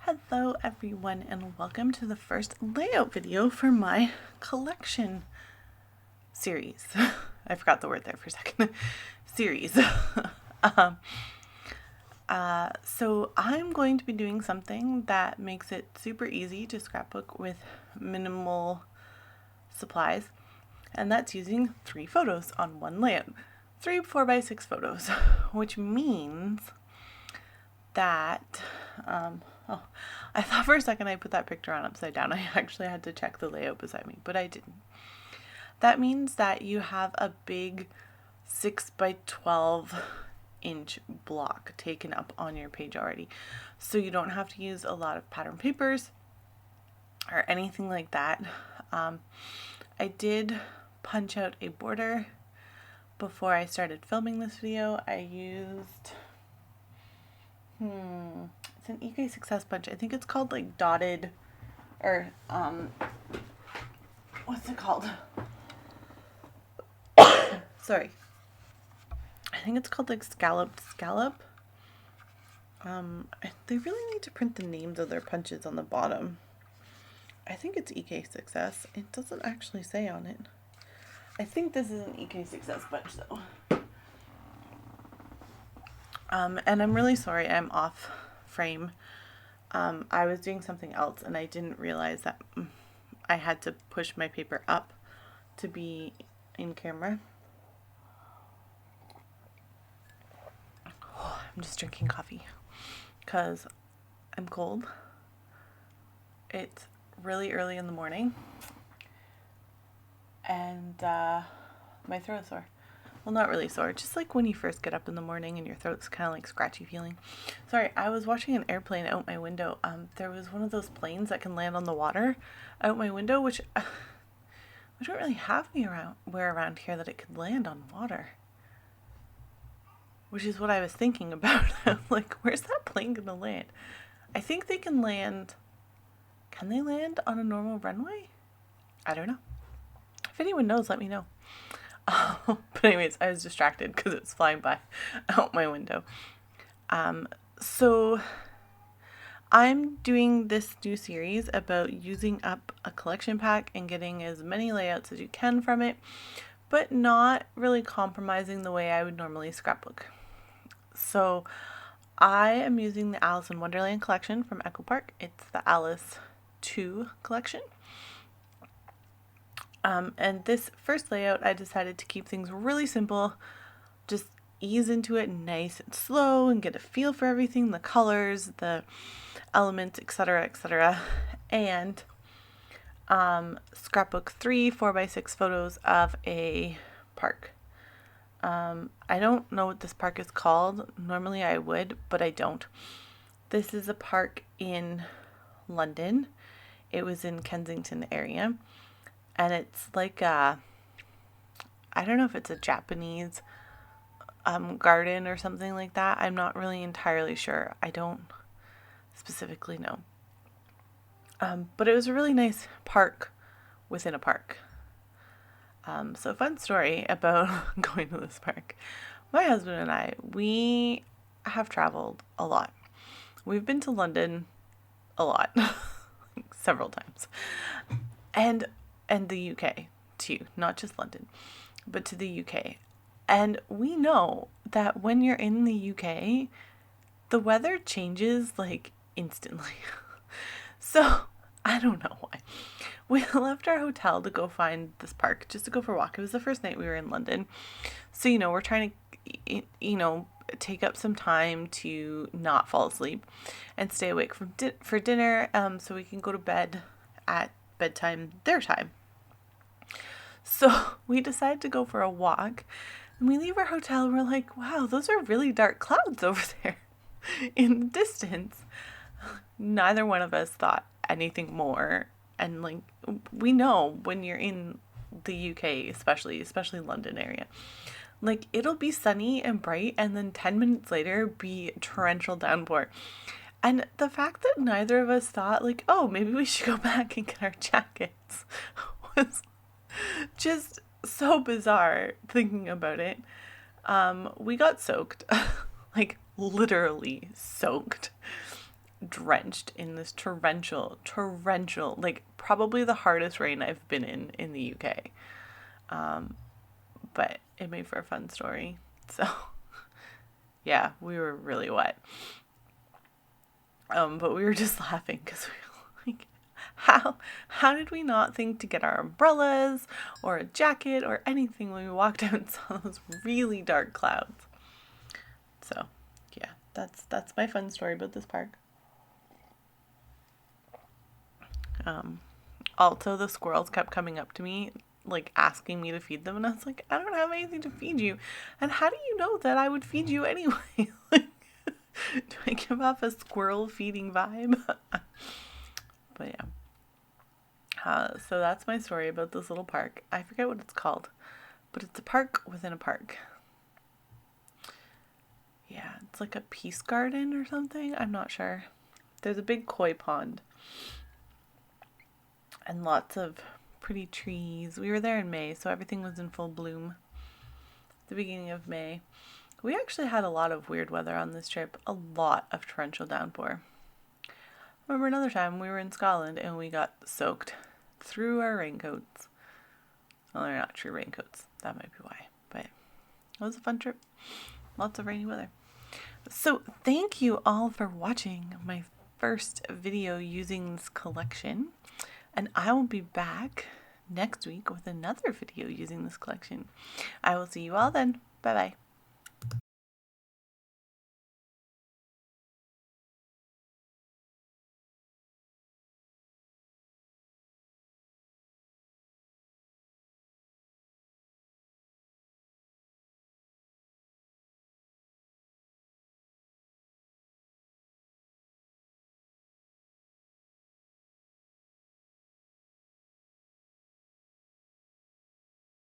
Hello everyone and welcome to the first layout video for my collection series. I forgot the word there for a second. Series. So I'm going to be doing something that makes it super easy to scrapbook with minimal supplies, and that's using 3 photos on one layout. 3 4x6 photos, which means that I thought for a second I put that picture on upside down. I actually had to check the layout beside me, but I didn't. That means that you have a big 6x12 inch block taken up on your page already. So you don't have to use a lot of pattern papers or anything like that. I did punch out a border before I started filming this video. I used it's an EK Success punch. I think it's called like dotted or what's it called? Sorry. I think it's called like scallop. They really need to print the names of their punches on the bottom. I think it's EK Success. It doesn't actually say on it. I think this is an EK Success punch though. And I'm really sorry I'm off frame. I was doing something else and I didn't realize that I had to push my paper up to be in camera. I'm just drinking coffee because I'm cold. It's really early in the morning and my throat's sore. Well, not really sore, just like when you first get up in the morning and your throat's kind of like scratchy feeling. Sorry, I was watching an airplane out my window. There was one of those planes that can land on the water out my window, which we don't really have anywhere around here that it could land on water. Which is what I was thinking about. Like, where's that plane gonna land? I think they can land. Can they land on a normal runway? I don't know. If anyone knows, let me know. But anyways, I was distracted because it's flying by out my window. So I'm doing this new series about using up a collection pack and getting as many layouts as you can from it, but not really compromising the way I would normally scrapbook. So I am using the Alice in Wonderland collection from Echo Park. It's the Alice 2 collection. And this first layout, I decided to keep things really simple, just ease into it nice and slow and get a feel for everything, the colors, the elements, etc., etc. And scrapbook 3 4x6 photos of a park. I don't know what this park is called. Normally I would, but I don't. This is a park in London. It was in Kensington area. And it's like I don't know if it's a Japanese garden or something like that. I'm not really entirely sure. I don't specifically know. But it was a really nice park within a park. So fun story about going to this park. My husband and I, we have traveled a lot. We've been to London a lot, several times. And the UK too, not just London, but to the UK. And we know that when you're in the UK, the weather changes like instantly. So I don't know why. We left our hotel to go find this park, just to go for a walk. It was the first night we were in London. So, we're trying to, take up some time to not fall asleep and stay awake for dinner so we can go to bed at bedtime, their time. So we decided to go for a walk and we leave our hotel and we're like, wow, those are really dark clouds over there in the distance. Neither one of us thought anything more. And like, we know when you're in the UK, especially London area, like it'll be sunny and bright and then 10 minutes later be torrential downpour. And the fact that neither of us thought like, oh, maybe we should go back and get our jackets was just so bizarre thinking about it. We got soaked, like literally soaked drenched in this torrential, like probably the hardest rain I've been in the UK. But it made for a fun story. So yeah, we were really wet. But we were just laughing because we were like, how did we not think to get our umbrellas or a jacket or anything when we walked out and saw those really dark clouds? So yeah, that's my fun story about this park. Also, the squirrels kept coming up to me, like asking me to feed them, and I was like, I don't have anything to feed you. And how do you know that I would feed you anyway? Like, do I give off a squirrel feeding vibe? But yeah. So that's my story about this little park. I forget what it's called, but it's a park within a park. Yeah, it's like a peace garden or something. I'm not sure. There's a big koi pond and lots of pretty trees. We were there in May, so everything was in full bloom. The beginning of May. We actually had a lot of weird weather on this trip, a lot of torrential downpour. Remember another time we were in Scotland and we got soaked through our raincoats. Well, they're not true raincoats. That might be why. But it was a fun trip. Lots of rainy weather. So thank you all for watching my first video using this collection. And I will be back next week with another video using this collection. I will see you all then. Bye bye.